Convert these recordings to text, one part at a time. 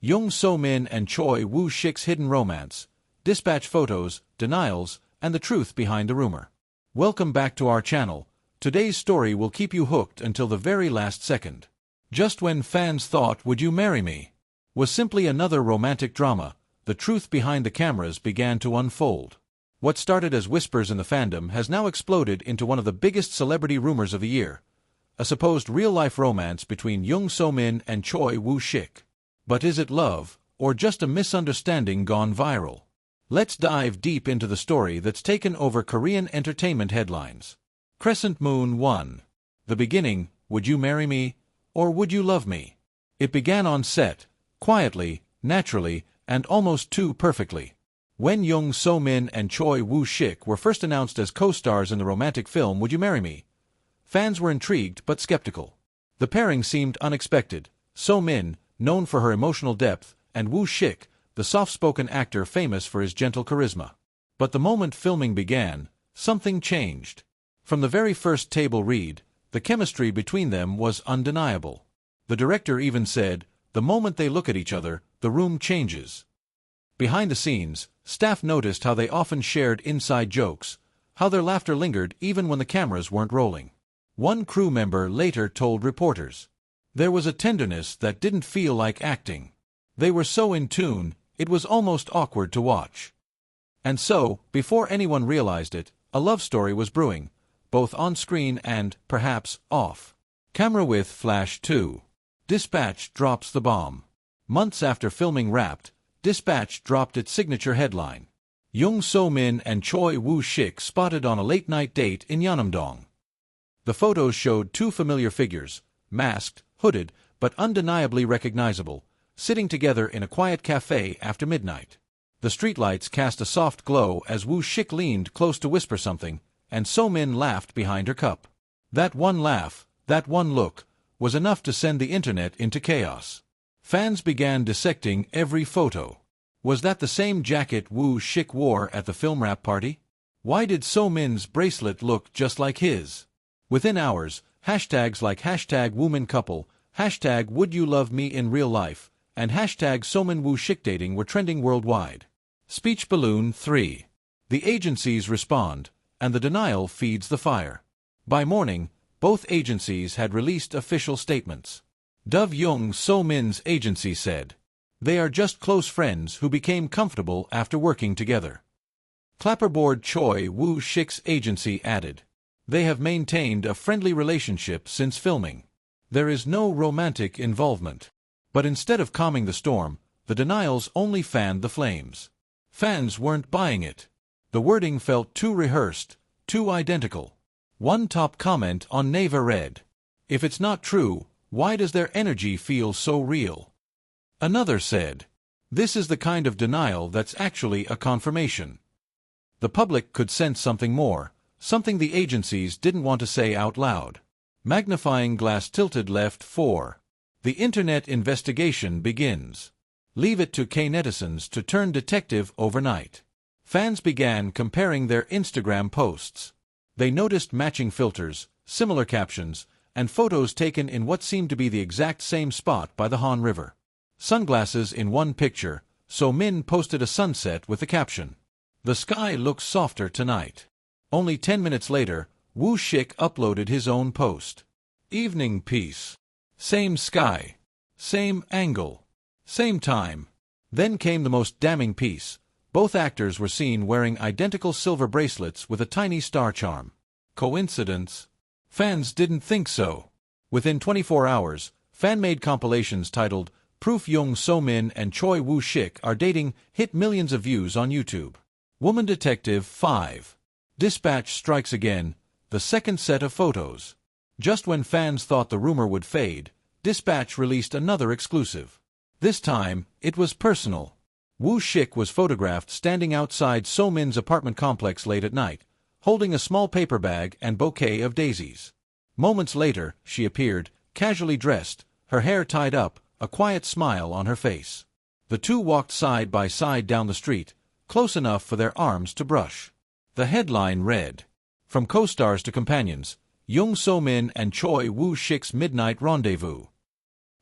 Jung So-min and Choi Woo-shik's hidden romance, dispatch photos, denials, and the truth behind the rumor. Welcome back to our channel. Today's story will keep you hooked until the very last second. Just when fans thought "Would You Marry Me?" was simply another romantic drama, the truth behind the cameras began to unfold. What started as whispers in the fandom has now exploded into one of the biggest celebrity rumors of the year, a supposed real-life romance between Jung So-min and Choi Woo-shik. But is it love, or just a misunderstanding gone viral? Let's dive deep into the story that's taken over Korean entertainment headlines. Crescent Moon 1. The beginning, Would You Marry Me? Or Would You Love Me? It began on set, quietly, naturally, and almost too perfectly. When Jung So-min and Choi Woo-shik were first announced as co-stars in the romantic film Would You Marry Me?, fans were intrigued but skeptical. The pairing seemed unexpected. So-min, known for her emotional depth, and Woo-shik, the soft-spoken actor famous for his gentle charisma. But the moment filming began, something changed. From the very first table read, the chemistry between them was undeniable. The director even said, "The moment they look at each other, the room changes." Behind the scenes, staff noticed how they often shared inside jokes, how their laughter lingered even when the cameras weren't rolling. One crew member later told reporters, "There was a tenderness that didn't feel like acting. They were so in tune, it was almost awkward to watch." And so, before anyone realized it, a love story was brewing, both on screen and, perhaps, off camera with Flash 2. Dispatch drops the bomb. Months after filming wrapped, Dispatch dropped its signature headline. Jung So-min and Choi Woo-shik spotted on a late-night date in Yeonam-dong. The photos showed two familiar figures, masked, hooded, but undeniably recognizable, sitting together in a quiet cafe after midnight. The streetlights cast a soft glow as Woo-shik leaned close to whisper something, and So-min laughed behind her cup. That one laugh, that one look, was enough to send the internet into chaos. Fans began dissecting every photo. Was that the same jacket Woo-shik wore at the film wrap party? Why did So-min's bracelet look just like his? Within hours, hashtags like #WomanCouple, #WouldYouLoveMeInRealLife, and #So-min Woo-shik dating were trending worldwide. Speech Balloon 3. The agencies respond, and the denial feeds the fire. By morning, both agencies had released official statements. Dove Jung So-min's agency said, "They are just close friends who became comfortable after working together." Clapperboard Choi Woo-shik's agency added, "They have maintained a friendly relationship since filming. There is no romantic involvement." But instead of calming the storm, the denials only fanned the flames. Fans weren't buying it. The wording felt too rehearsed, too identical. One top comment on Naver read, "If it's not true, why does their energy feel so real?" Another said, "This is the kind of denial that's actually a confirmation." The public could sense something more, something the agencies didn't want to say out loud. Magnifying glass tilted left 4. The internet investigation begins. Leave it to K-netizens to turn detective overnight. Fans began comparing their Instagram posts. They noticed matching filters, similar captions, and photos taken in what seemed to be the exact same spot by the Han River. Sunglasses in one picture, So-min posted a sunset with the caption, "The sky looks softer tonight." Only 10 minutes later, Woo-shik uploaded his own post. "Evening peace. Same sky. Same angle. Same time." Then came the most damning piece. Both actors were seen wearing identical silver bracelets with a tiny star charm. Coincidence? Fans didn't think so. Within 24 hours, fan-made compilations titled "Proof Jung So-min and Choi Woo-shik Are Dating" hit millions of views on YouTube. Woman Detective 5. Dispatch strikes again, the second set of photos. Just when fans thought the rumor would fade, Dispatch released another exclusive. This time, it was personal. Woo-shik was photographed standing outside So-min's apartment complex late at night, holding a small paper bag and bouquet of daisies. Moments later, she appeared, casually dressed, her hair tied up, a quiet smile on her face. The two walked side by side down the street, close enough for their arms to brush. The headline read, "From co-stars to companions, Jung So-min and Choi Woo-shik's Midnight Rendezvous."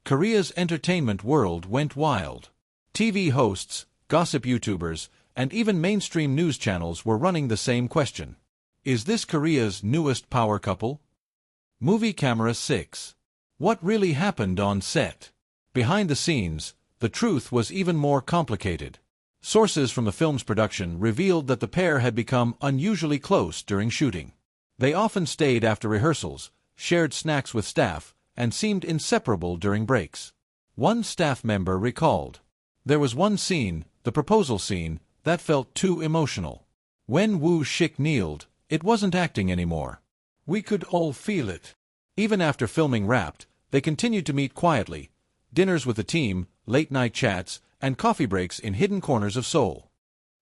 Korea's entertainment world went wild. TV hosts, gossip YouTubers, and even mainstream news channels were running the same question. Is this Korea's newest power couple? Movie Camera 6. What really happened on set? Behind the scenes, the truth was even more complicated. Sources from the film's production revealed that the pair had become unusually close during shooting. They often stayed after rehearsals, shared snacks with staff, and seemed inseparable during breaks. One staff member recalled, "There was one scene, the proposal scene, that felt too emotional. When Shik kneeled, it wasn't acting anymore. We could all feel it." Even after filming wrapped, they continued to meet quietly, dinners with the team, late-night chats, and coffee breaks in hidden corners of Seoul.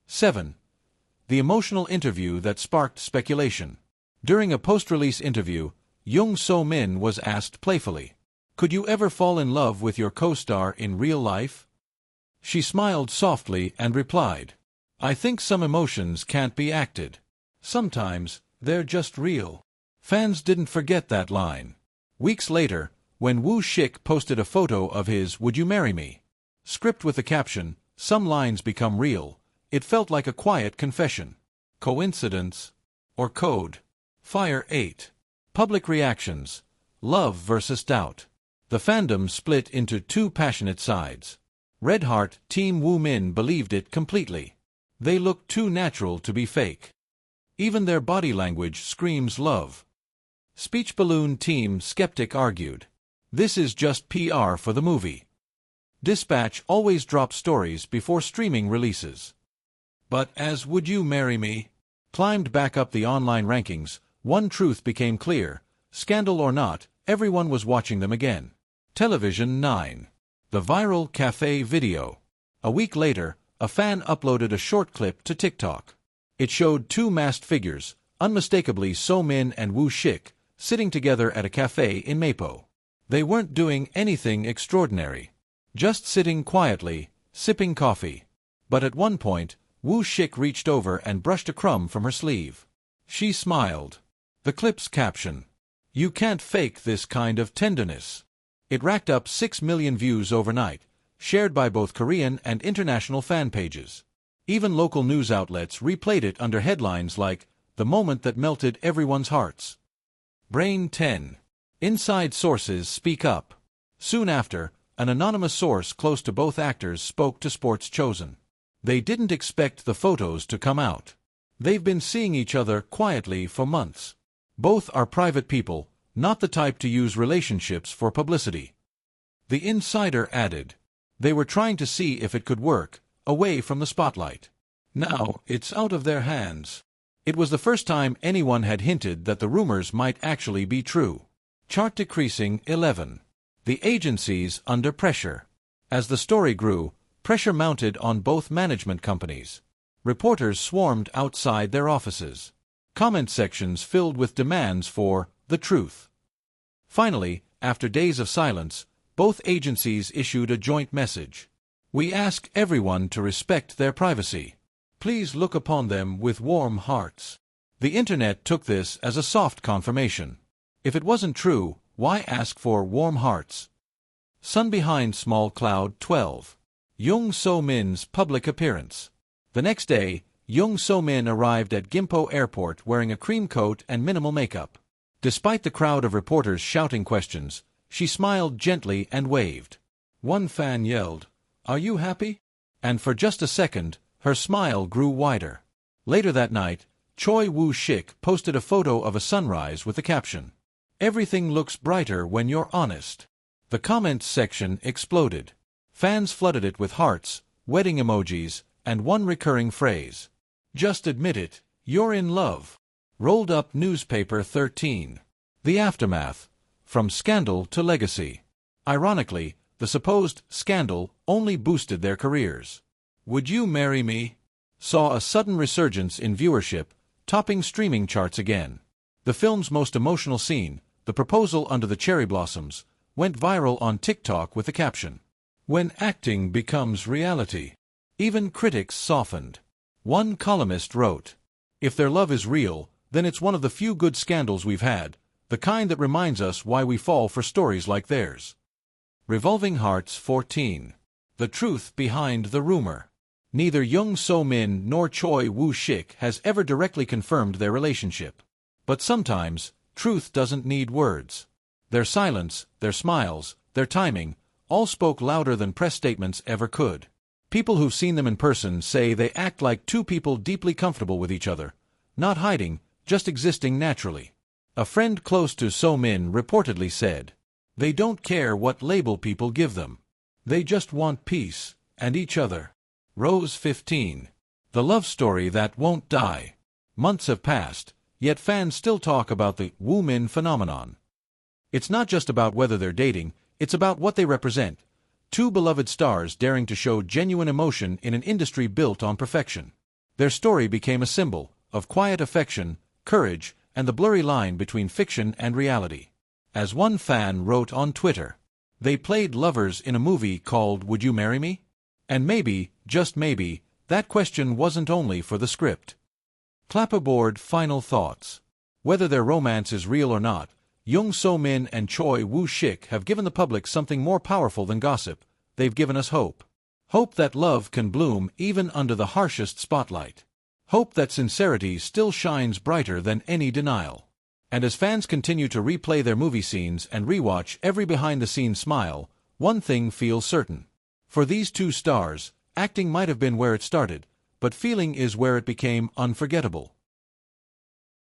7. The emotional interview that sparked speculation. During a post-release interview, Jung So-min was asked playfully, "Could you ever fall in love with your co-star in real life?" She smiled softly and replied, "I think some emotions can't be acted. Sometimes, they're just real." Fans didn't forget that line. Weeks later, when Shik posted a photo of his "Would You Marry Me?" script with the caption, "Some lines become real," it felt like a quiet confession. Coincidence? Or code? Fire 8. Public reactions. Love versus doubt. The fandom split into two passionate sides. Red Heart Team Woo-min believed it completely. They looked too natural to be fake. Even their body language screams love. Speech Balloon Team Skeptic argued, "This is just PR for the movie." Dispatch always drops stories before streaming releases. But as Would You Marry Me climbed back up the online rankings, one truth became clear: scandal or not, everyone was watching them again. Television 9. The viral Café video. A week later, a fan uploaded a short clip to TikTok. It showed two masked figures, unmistakably So-min and Shik, sitting together at a cafe in Mapo. They weren't doing anything extraordinary. Just sitting quietly, sipping coffee. But at one point, Shik reached over and brushed a crumb from her sleeve. She smiled. The clip's caption, "You can't fake this kind of tenderness." It racked up 6 million views overnight, shared by both Korean and international fan pages. Even local news outlets replayed it under headlines like, "The moment that melted everyone's hearts." Brain 10. Inside sources speak up. Soon after, an anonymous source close to both actors spoke to Sports Chosen. They didn't expect the photos to come out. They've been seeing each other quietly for months. Both are private people, not the type to use relationships for publicity. The insider added, "They were trying to see if it could work, away from the spotlight. Now, it's out of their hands." It was the first time anyone had hinted that the rumors might actually be true. Chart decreasing 11. The agencies under pressure. As the story grew, pressure mounted on both management companies. Reporters swarmed outside their offices. Comment sections filled with demands for the truth. Finally, after days of silence, both agencies issued a joint message. "We ask everyone to respect their privacy. Please look upon them with warm hearts." The internet took this as a soft confirmation. If it wasn't true, why ask for warm hearts? Sun behind small cloud 12. Jung So-min's public appearance. The next day, Jung So-min arrived at Gimpo Airport wearing a cream coat and minimal makeup. Despite the crowd of reporters shouting questions, she smiled gently and waved. One fan yelled, "Are you happy?" And for just a second, her smile grew wider. Later that night, Choi Shik posted a photo of a sunrise with the caption, "Everything looks brighter when you're honest." The comments section exploded. Fans flooded it with hearts, wedding emojis, and one recurring phrase, "Just admit it, you're in love." Rolled up newspaper 13. The aftermath. From scandal to legacy. Ironically, the supposed scandal only boosted their careers. Would You Marry Me saw a sudden resurgence in viewership, topping streaming charts again. The film's most emotional scene, the proposal under the cherry blossoms, went viral on TikTok with the caption, "When acting becomes reality." Even critics softened. One columnist wrote, "If their love is real, then it's one of the few good scandals we've had, the kind that reminds us why we fall for stories like theirs." Revolving Hearts 14. The truth behind the rumor. Neither Jung So-min nor Choi Woo-shik has ever directly confirmed their relationship. But sometimes, truth doesn't need words. Their silence, their smiles, their timing, all spoke louder than press statements ever could. People who've seen them in person say they act like two people deeply comfortable with each other, not hiding, just existing naturally. A friend close to So-min reportedly said, "They don't care what label people give them. They just want peace, and each other." Rose 15. The love story that won't die. Months have passed, yet fans still talk about the Woo-min phenomenon. It's not just about whether they're dating, it's about what they represent. Two beloved stars daring to show genuine emotion in an industry built on perfection. Their story became a symbol of quiet affection, courage, and the blurry line between fiction and reality. As one fan wrote on Twitter, "They played lovers in a movie called Would You Marry Me?" And maybe, just maybe, that question wasn't only for the script. Clapperboard final thoughts. Whether their romance is real or not, Jung So-min and Choi Woo-shik have given the public something more powerful than gossip. They've given us hope. Hope that love can bloom even under the harshest spotlight. Hope that sincerity still shines brighter than any denial. And as fans continue to replay their movie scenes and rewatch every behind-the-scenes smile, one thing feels certain. For these two stars, acting might have been where it started, but feeling is where it became unforgettable.